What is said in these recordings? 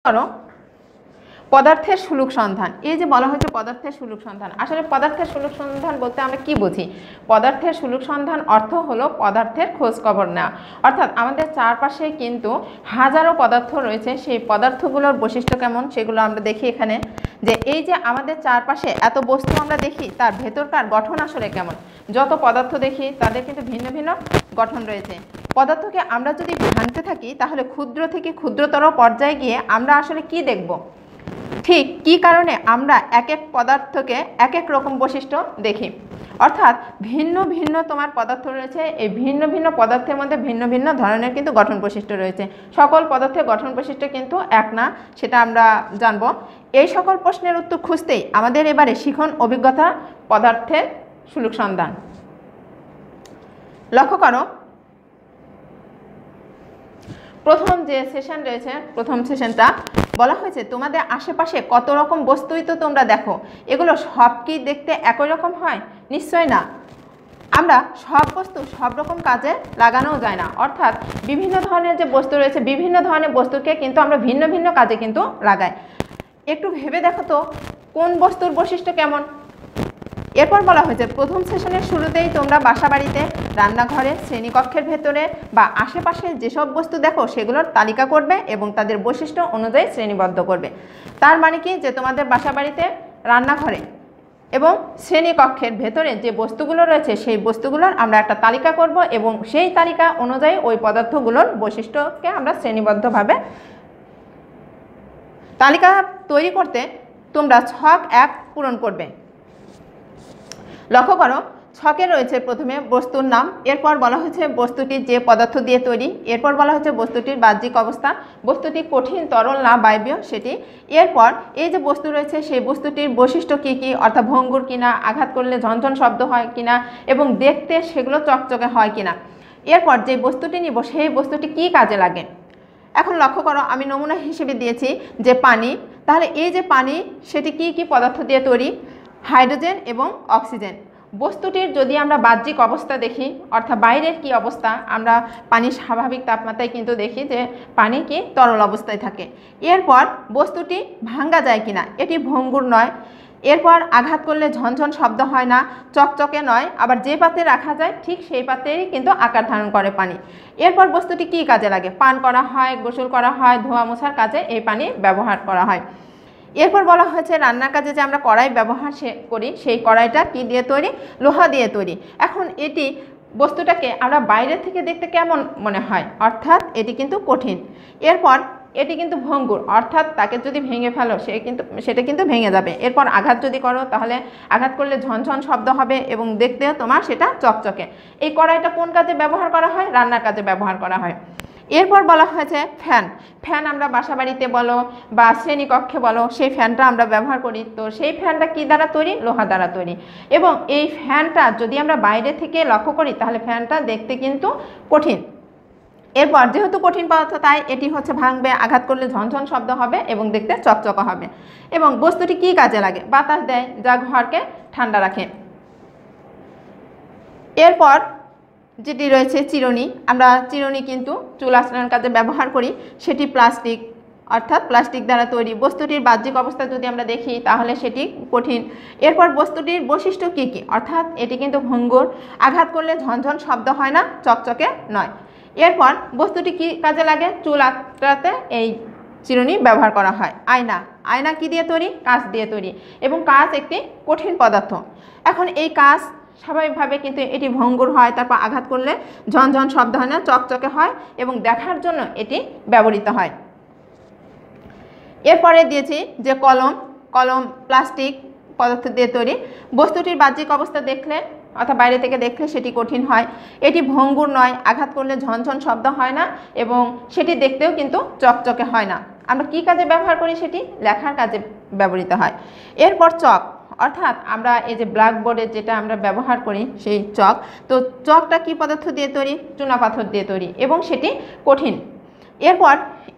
করো পদার্থের সুলুক সন্ধান। এই যে বলা হয়েছে পদার্থের সুলুক সন্ধান, আসলে পদার্থের সুলুক সন্ধান বলতে আমরা কি বুঝি? পদার্থের সুলুক সন্ধান অর্থ হলো পদার্থের খোঁজ খবর নেওয়া। অর্থাৎ আমাদের চারপাশে কিন্তু হাজারো পদার্থ রয়েছে, সেই পদার্থগুলোর বৈশিষ্ট্য কেমন সেগুলো আমরা দেখি এখানে। যে এই যে আমাদের চারপাশে এত বস্তু আমরা দেখি, তার ভেতরকার গঠন আসলে কেমন। যত পদার্থ দেখি তাদের কিন্তু ভিন্ন ভিন্ন গঠন রয়েছে। পদার্থকে আমরা যদি ভাঙতে থাকি তাহলে ক্ষুদ্র থেকে ক্ষুদ্রতর পর্যায়ে গিয়ে আমরা আসলে কি দেখব? ঠিক কি কারণে আমরা এক এক পদার্থকে এক এক রকম বৈশিষ্ট্য দেখি। অর্থাৎ ভিন্ন ভিন্ন তোমার পদার্থ রয়েছে, এই ভিন্ন ভিন্ন পদার্থের মধ্যে ভিন্ন ভিন্ন ধরনের কিন্তু গঠন বৈশিষ্ট্য রয়েছে। সকল পদার্থের গঠন বৈশিষ্ট্য কিন্তু এক না, সেটা আমরা জানব। এই সকল প্রশ্নের উত্তর খুঁজতেই আমাদের এবারে শিখন অভিজ্ঞতা পদার্থের সুলুক সন্ধান। লক্ষ্য করো, প্রথম যে সেশন রয়েছে, প্রথম সেশনটা বলা হয়েছে তোমাদের আশেপাশে কত রকম বস্তুই তো তোমরা দেখো, এগুলো সব কি দেখতে একই রকম হয়? নিশ্চয় না। আমরা সব বস্তু সব রকম কাজে লাগানোও যায় না। অর্থাৎ বিভিন্ন ধরনের যে বস্তু রয়েছে, বিভিন্ন ধরনের বস্তুকে কিন্তু আমরা ভিন্ন ভিন্ন কাজে কিন্তু লাগাই। একটু ভেবে দেখো তো কোন বস্তুর বৈশিষ্ট্য কেমন। এরপর বলা হয়েছে প্রথম সেশনের শুরুতেই তোমরা বাসা বাড়িতে, রান্নাঘরে, শ্রেণীকক্ষের ভেতরে বা আশেপাশে যেসব বস্তু দেখো সেগুলোর তালিকা করবে এবং তাদের বৈশিষ্ট্য অনুযায়ী শ্রেণীবদ্ধ করবে। তার মানে কি, যে তোমাদের বাসা বাড়িতে, রান্নাঘরে এবং শ্রেণীকক্ষের ভেতরে যে বস্তুগুলো রয়েছে সেই বস্তুগুলোর আমরা একটা তালিকা করব এবং সেই তালিকা অনুযায়ী ওই পদার্থগুলোর বৈশিষ্ট্যকে আমরা শ্রেণীবদ্ধভাবে তালিকা তৈরি করতে তোমরা ছক 1 পূরণ করবে। লক্ষ্য করো, ছকে রয়েছে প্রথমে বস্তুর নাম, এরপর বলা হয়েছে বস্তুটি যে পদার্থ দিয়ে তৈরি, এরপর বলা হয়েছে বস্তুটির বাহ্যিক অবস্থা, বস্তুটি কঠিন, তরল না বায়বীয় সেটি। এরপর এই যে বস্তু রয়েছে সেই বস্তুটির বৈশিষ্ট্য কী কী, অর্থাৎ ভঙ্গুর কিনা, আঘাত করলে ঝনঝন শব্দ হয় কিনা এবং দেখতে সেগুলো চকচকে হয় কিনা। এরপর যে বস্তুটি নিব সেই বস্তুটি কী কাজে লাগে। এখন লক্ষ্য করো, আমি নমুনা হিসেবে দিয়েছি যে পানি। তাহলে এই যে পানি, সেটি কি কি পদার্থ দিয়ে তৈরি? হাইড্রোজেন এবং অক্সিজেন। বস্তুটির যদি আমরা বাহ্যিক অবস্থা দেখি, অর্থাৎ বাইরের কি অবস্থা, আমরা পানির স্বাভাবিক তাপমাত্রায় কিন্তু দেখি যে পানি কি তরল অবস্থায় থাকে। এরপর বস্তুটি ভাঙ্গা যায় কিনা, এটি ভঙ্গুর নয়। এরপর আঘাত করলে ঝনঝন শব্দ হয় না, চকচকে নয়, আবার যে পাত্রে রাখা যায় ঠিক সেই পাত্রেরই কিন্তু আকার ধারণ করে পানি। এরপর বস্তুটি কি কাজে লাগে? পান করা হয়, গোসল করা হয়, ধোয়া মোছার কাজে এই পানি ব্যবহার করা হয়। এরপর বলা হয়েছে রান্নার কাজে যে আমরা কড়াই ব্যবহার করি সেই কড়াইটা কি দিয়ে তৈরি? লোহা দিয়ে তৈরি। এখন এটি বস্তুটাকে আমরা বাইরে থেকে দেখতে কেমন মনে হয়? অর্থাৎ এটি কিন্তু কঠিন। এরপর এটি কিন্তু ভঙ্গুর, অর্থাৎ তাকে যদি ভেঙে ফেলো সেটা কিন্তু ভেঙে যাবে। এরপর আঘাত যদি করো তাহলে আঘাত করলে ঝনঝন শব্দ হবে এবং দেখতেও তোমার সেটা চকচকে। এই কড়াইটা কোন কাজে ব্যবহার করা হয়? রান্নার কাজে ব্যবহার করা হয়। এরপর বলা হয়েছে ফ্যান। ফ্যান আমরা বাসা বাড়িতে বলো বা শ্রেণীকক্ষে বলো, সেই ফ্যানটা আমরা ব্যবহার করি। তো সেই ফ্যানটা কি দ্বারা তৈরি? লোহা দ্বারা তৈরি। এবং এই ফ্যানটা যদি আমরা বাইরে থেকে লক্ষ্য করি তাহলে ফ্যানটা দেখতে কিন্তু কঠিন। এরপর যেহেতু কঠিন পদার্থ তাই এটি হচ্ছে ভাঙবে, আঘাত করলে ঝনঝন শব্দ হবে এবং দেখতে চকচকা হবে। এবং বস্তুটি কি কাজে লাগে? বাতাস দেয়, যা ঘরকে ঠান্ডা রাখে। এরপর যেটি রয়েছে চিরুনি। আমরা চিরুনি কিন্তু চুল আঁচড়ানোর কাজে ব্যবহার করি, সেটি প্লাস্টিক, অর্থাৎ প্লাস্টিক দ্বারা তৈরি। বস্তুটির বাহ্যিক অবস্থা যদি আমরা দেখি তাহলে সেটি কঠিন। এরপর বস্তুটির বৈশিষ্ট্য কী কী? অর্থাৎ এটি কিন্তু ভঙ্গুর, আঘাত করলে ঝনঝন শব্দ হয় না, চকচকে নয়। এরপর বস্তুটি কি কাজে লাগে? চুল আঁচড়াতে এই চিরুনি ব্যবহার করা হয়। আয়না। আয়না কি দিয়ে তৈরি? কাঁচ দিয়ে তৈরি এবং কাঁচ একটি কঠিন পদার্থ। এখন এই কাঁচ স্বাভাবিকভাবে কিন্তু এটি ভঙ্গুর হয়, তারপর আঘাত করলে ঝনঝন শব্দ হয় না, চকচকে হয় এবং দেখার জন্য এটি ব্যবহৃত হয়। এরপরে দিয়েছি যে কলম। কলম প্লাস্টিক পদার্থ দিয়ে তৈরি। বস্তুটির বাহ্যিক অবস্থা দেখলে অর্থাৎ বাইরে থেকে দেখলে সেটি কঠিন হয়, এটি ভঙ্গুর নয়, আঘাত করলে ঝনঝন শব্দ হয় না এবং সেটি দেখতেও কিন্তু চকচকে হয় না। আমরা কি কাজে ব্যবহার করি? সেটি লেখার কাজে ব্যবহৃত হয়। এরপর চক, অর্থাৎ আমরা এই যে ব্ল্যাকবোর্ডে যেটা আমরা ব্যবহার করি সেই চক। তো চকটা কি পদার্থ দিয়ে তৈরি? চুনাপাথর দিয়ে তৈরি এবং সেটি কঠিন। এরপর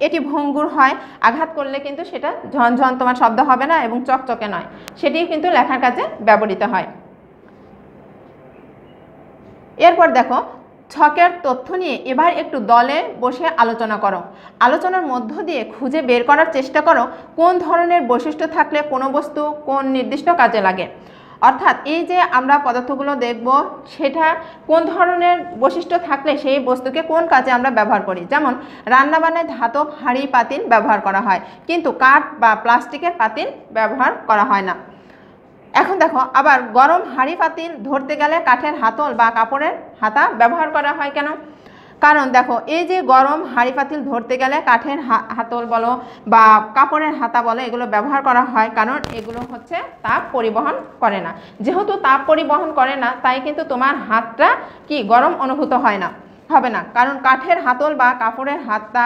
এটি ভঙ্গুর হয়, আঘাত করলে কিন্তু সেটা ঝনঝন তোমার শব্দ হবে না এবং চকচকে নয়, সেটিও কিন্তু লেখার কাজে ব্যবহৃত হয়। এরপর দেখো ছকের তথ্য নিয়ে এবার একটু দলে বসে আলোচনা করো। আলোচনার মধ্য দিয়ে খুঁজে বের করার চেষ্টা করো কোন ধরনের বৈশিষ্ট্য থাকলে কোনো বস্তু কোন নির্দিষ্ট কাজে লাগে। অর্থাৎ এই যে আমরা পদার্থগুলো দেখব সেটা কোন ধরনের বৈশিষ্ট্য থাকলে সেই বস্তুকে কোন কাজে আমরা ব্যবহার করি। যেমন রান্নাবান্নায় ধাতব হাঁড়ি পাতিল ব্যবহার করা হয়, কিন্তু কাঠ বা প্লাস্টিকের পাতিল ব্যবহার করা হয় না। এখন দেখো, আবার গরম হাঁড়ি পাতিল ধরতে গেলে কাঠের হাতল বা কাপড়ের হাতা ব্যবহার করা হয় কেন? কারণ দেখো, এই যে গরম হাঁড়ি পাতিল ধরতে গেলে কাঠের হাতল বলো বা কাপড়ের হাতা বলো এগুলো ব্যবহার করা হয়, কারণ এগুলো হচ্ছে তাপ পরিবহন করে না। যেহেতু তাপ পরিবহন করে না, তাই কিন্তু তোমার হাতটা কি গরম অনুভূত হবে না, কারণ কাঠের হাতল বা কাপড়ের হাতটা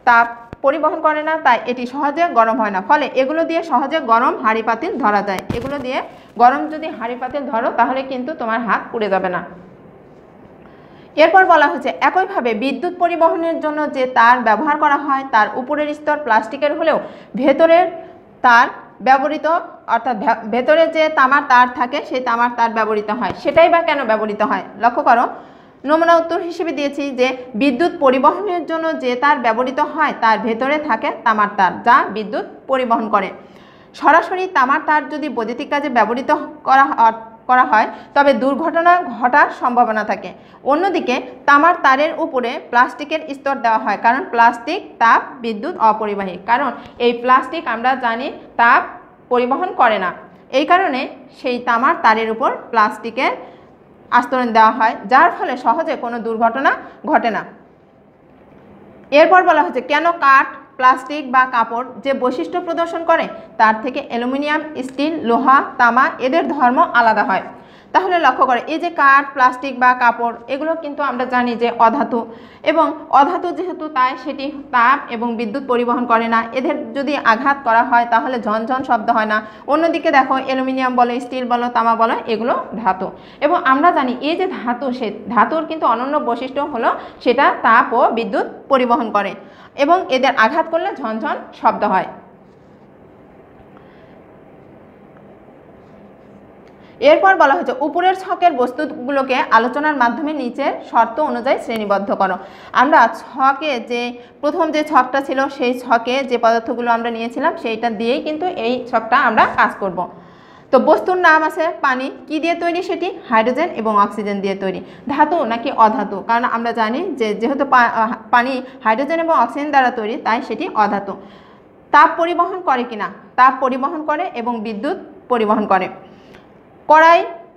তাপ পরিবহন করে না, তাই এটি সহজে গরম হয় না। ফলে এগুলো দিয়ে সহজে গরম হাঁড়ি পাতিল ধরা যায়। এগুলো দিয়ে গরম যদি হাঁড়ি পাতিল ধরো তাহলে কিন্তু তোমার হাত পুড়ে যাবে না। এরপর বলা হচ্ছে একইভাবে বিদ্যুৎ পরিবহনের জন্য যে তার ব্যবহার করা হয় তার উপরের স্তর প্লাস্টিকের হলেও ভেতরের তার ব্যবহৃত, অর্থাৎ ভেতরে যে তামার তার থাকে সেই তামার তার ব্যবহৃত হয়। সেটাই বা কেন ব্যবহৃত হয়? লক্ষ্য করো, নমুনা উত্তর হিসেবে দিয়েছি যে বিদ্যুৎ পরিবহনের জন্য যে তার ব্যবহৃত হয় তার ভেতরে থাকে তামার তার, যা বিদ্যুৎ পরিবহন করে। সরাসরি তামার তার যদি বৈদ্যুতিক কাজে ব্যবহৃত করা হয় তবে দুর্ঘটনা ঘটার সম্ভাবনা থাকে। অন্যদিকে তামার তারের উপরে প্লাস্টিকের স্তর দেওয়া হয়, কারণ প্লাস্টিক তাপ বিদ্যুৎ অপরিবাহী। কারণ এই প্লাস্টিক আমরা জানি তাপ পরিবহন করে না, এই কারণে সেই তামার তারের উপর প্লাস্টিকের আস্তরণ দেওয়া হয়, যার ফলে সহজে কোনো দুর্ঘটনা ঘটে না। এরপর বলা হচ্ছে কেন কাঠ, প্লাস্টিক বা কাপড় যে বৈশিষ্ট্য প্রদর্শন করে তার থেকে অ্যালুমিনিয়াম, স্টিল, লোহা, তামা এদের ধর্ম আলাদা হয়। তাহলে লক্ষ্য করে, এই যে কাঠ, প্লাস্টিক বা কাপড় এগুলো কিন্তু আমরা জানি যে অধাতু, এবং অধাতু যেহেতু তাই সেটি তাপ এবং বিদ্যুৎ পরিবহন করে না। এদের যদি আঘাত করা হয় তাহলে ঝনঝন শব্দ হয় না। অন্যদিকে দেখো, অ্যালুমিনিয়াম বলো, স্টিল বলো, তামা বলো এগুলো ধাতু, এবং আমরা জানি এই যে ধাতু, সে ধাতুর কিন্তু অনন্য বৈশিষ্ট্য হলো সেটা তাপ ও বিদ্যুৎ পরিবহন করে এবং এদের আঘাত করলে ঝনঝন শব্দ হয়। এরপর বলা হয়েছে উপরের ছকের বস্তুগুলোকে আলোচনার মাধ্যমে নিচের শর্ত অনুযায়ী শ্রেণীবদ্ধ করো। আমরা ছকে যে প্রথম যে ছকটা ছিল সেই ছকে যে পদার্থগুলো আমরা নিয়েছিলাম সেইটা দিয়েই কিন্তু এই ছকটা আমরা কাজ করব। তো বস্তুর নাম আছে পানি, কি দিয়ে তৈরি সেটি? হাইড্রোজেন এবং অক্সিজেন দিয়ে তৈরি। ধাতু নাকি অধাতু? কারণ আমরা জানি যে যেহেতু পানি হাইড্রোজেন এবং অক্সিজেন দ্বারা তৈরি তাই সেটি অধাতু। তাপ পরিবহন করে কিনা? তাপ পরিবহন করে এবং বিদ্যুৎ পরিবহন করে।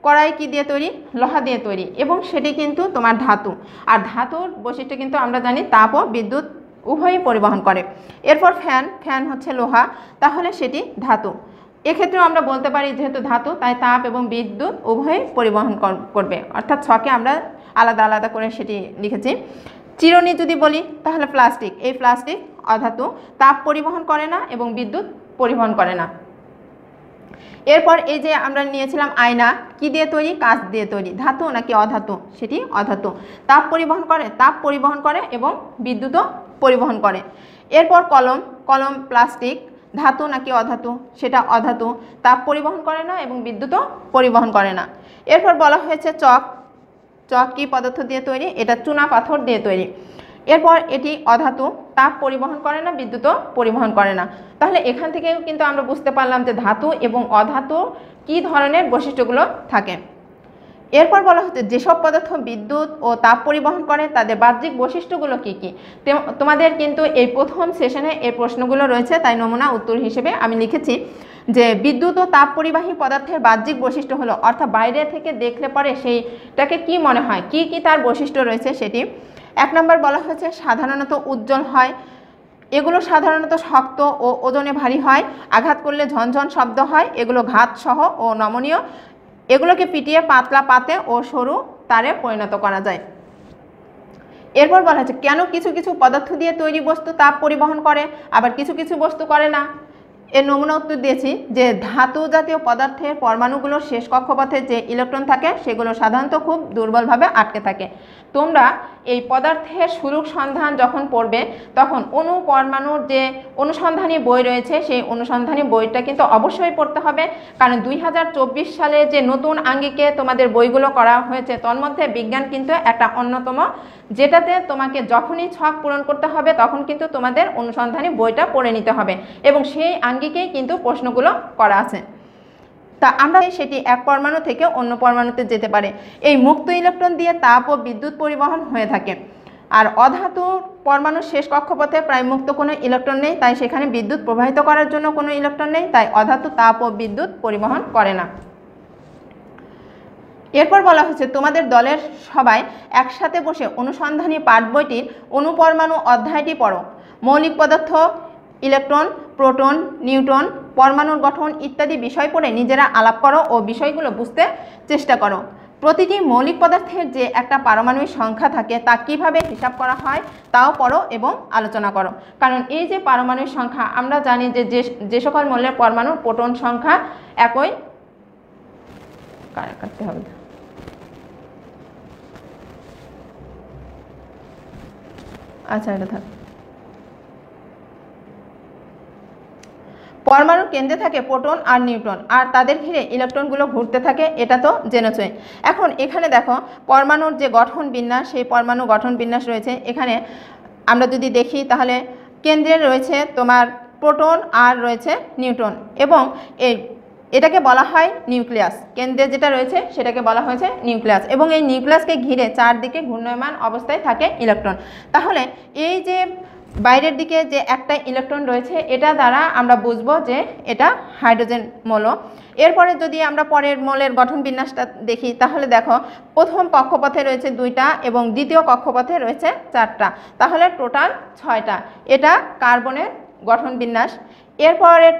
কড়াই কি দিয়ে তৈরি? লোহা দিয়ে তৈরি এবং সেটি কিন্তু তোমার ধাতু। আর ধাতুর বৈশিষ্ট্য কিন্তু আমরা জানি তাপ ও বিদ্যুৎ উভয়ই পরিবহন করে। এরপর ফ্যান হচ্ছে লোহা, তাহলে সেটি ধাতু। এক্ষেত্রেও আমরা বলতে পারি যেহেতু ধাতু তাই তাপ এবং বিদ্যুৎ উভয়ই পরিবহন করবে, অর্থাৎ ছকে আমরা আলাদা আলাদা করে সেটি লিখেছি। চিরুনি যদি বলি তাহলে প্লাস্টিক, এই প্লাস্টিক অধাতু, তাপ পরিবহন করে না এবং বিদ্যুৎ পরিবহন করে না। এরপর এই যে আমরা নিয়েছিলাম আয়না, কি দিয়ে তৈরি? কাঁচ দিয়ে তৈরি। ধাতু নাকি অধাতু? সেটি অধাতু। তাপ পরিবহন করে এবং বিদ্যুৎও পরিবহন করে। এরপর কলম প্লাস্টিক, ধাতু নাকি অধাতু? সেটা অধাতু, তাপ পরিবহন করে না এবং বিদ্যুৎও পরিবহন করে না। এরপর বলা হয়েছে চক কি পদার্থ দিয়ে তৈরি? এটা চুনা পাথর দিয়ে তৈরি। এরপর এটি অধাতু, তাপ পরিবহন করে না, বিদ্যুৎও পরিবহন করে না। তাহলে এখান থেকেও কিন্তু আমরা বুঝতে পারলাম যে ধাতু এবং অধাতু কি ধরনের বৈশিষ্ট্যগুলো থাকে। এরপর বলা হচ্ছে যেসব পদার্থ বিদ্যুৎ ও তাপ পরিবহন করে তাদের বাহ্যিক বৈশিষ্ট্যগুলো কি কি? তোমাদের কিন্তু এই প্রথম সেশনে এই প্রশ্নগুলো রয়েছে, তাই নমুনা উত্তর হিসেবে আমি লিখেছি যে বিদ্যুৎ ও তাপ পরিবাহী পদার্থের বাহ্যিক বৈশিষ্ট্য হলো, অর্থাৎ বাইরে থেকে দেখলে পরে সেইটাকে কি মনে হয়, কি কি তার বৈশিষ্ট্য রয়েছে সেটি। 1 নম্বর বলা হয়েছে সাধারণত উজ্জ্বল হয়। এগুলো সাধারণত শক্ত ও ওজনে ভারী হয়, আঘাত করলে ঝনঝন শব্দ হয়, এগুলো ঘাতসহ ও নমনীয়, এগুলোকে পিটিয়ে পাতলা পাতে ও সরু তারে পরিণত করা যায়। এরপর বলা হচ্ছে কেন কিছু কিছু পদার্থ দিয়ে তৈরি বস্তু তাপ পরিবহন করে আবার কিছু কিছু বস্তু করে না। এর নমুনা উত্তর দিয়েছি যে ধাতু জাতীয় পদার্থের পরমাণুগুলোর শেষ কক্ষপথে যে ইলেকট্রন থাকে সেগুলো সাধারণত খুব দুর্বলভাবে আটকে থাকে, তোমরা এই পদার্থের শুরুর সন্ধান যখন পড়বে তখন অণু পরমাণুর যে অনুসন্ধানী বই রয়েছে সেই অনুসন্ধানী বইটা কিন্তু অবশ্যই পড়তে হবে, কারণ 2024 সালে যে নতুন আঙ্গিকে তোমাদের বইগুলো করা হয়েছে তন্মধ্যে বিজ্ঞান কিন্তু একটা অন্যতম, যেটাতে তোমাকে যখনই ছক পূরণ করতে হবে তখন কিন্তু তোমাদের অনুসন্ধানী বইটা পড়ে নিতে হবে এবং সেই আঙ্গিকেই কিন্তু প্রশ্নগুলো করা আছে। তা আমরা সেটি এক পরমাণু থেকে অন্য পরমাণুতে যেতে পারে। এই মুক্ত ইলেকট্রন দিয়ে তাপ ও বিদ্যুৎ পরিবহন হয়ে থাকে। আর অধাতু পরমাণুর শেষ কক্ষপথে প্রায় মুক্ত কোনো ইলেকট্রন নেই, তাই সেখানে বিদ্যুৎ প্রবাহিত করার জন্য কোনো ইলেকট্রন নেই, তাই অধাতু তাপ ও বিদ্যুৎ পরিবহন করে না। এরপর বলা হচ্ছে তোমাদের দলের সবাই একসাথে বসে অনুসন্ধানী পাঠ বইটির অণুপরমাণু অধ্যায়টি পড়ো। মৌলিক পদার্থ, ইলেকট্রন, প্রোটন, নিউট্রন, পরমাণুর গঠন ইত্যাদি বিষয় পড়ে নিজেরা আলাপ করো ও বিষয়গুলো বুঝতে চেষ্টা করো। প্রতিটি মৌলিক পদার্থের যে একটা পারমাণবিক সংখ্যা থাকে তা কিভাবে হিসাব করা হয় তাও পড়ো এবং আলোচনা করো। কারণ এই যে পারমাণবিক সংখ্যা আমরা জানি যে সকল মৌলের পরমাণুর প্রোটন সংখ্যা একই, কাটতে হবে, আচ্ছা এটা থাক। পরমাণুর কেন্দ্রে থাকে প্রোটন আর নিউট্রন, আর তাদের ঘিরে ইলেকট্রনগুলো ঘুরতে থাকে, এটা তো জেনেছই। এখন এখানে দেখো পরমাণুর যে গঠন বিন্যাস, সেই পরমাণু গঠন বিন্যাস রয়েছে। এখানে আমরা যদি দেখি তাহলে কেন্দ্রে রয়েছে তোমার প্রোটন আর রয়েছে নিউট্রন, এবং এটাকে বলা হয় নিউক্লিয়াস। কেন্দ্রে যেটা রয়েছে সেটাকে বলা হয়েছে নিউক্লিয়াস, এবং এই নিউক্লিয়াসকে ঘিরে চারদিকে ঘূর্ণায়মান অবস্থায় থাকে ইলেকট্রন। তাহলে এই যে বাইরের দিকে যে একটা ইলেকট্রন রয়েছে এটা দ্বারা আমরা বুঝবো যে এটা হাইড্রোজেন মৌল। এরপরে যদি আমরা পরের মৌলের গঠন বিন্যাসটা দেখি তাহলে দেখো প্রথম কক্ষপথে রয়েছে 2টা এবং দ্বিতীয় কক্ষপথে রয়েছে 4টা, তাহলে টোটাল 6টা। এটা কার্বনের গঠন বিন্যাস। এরপরের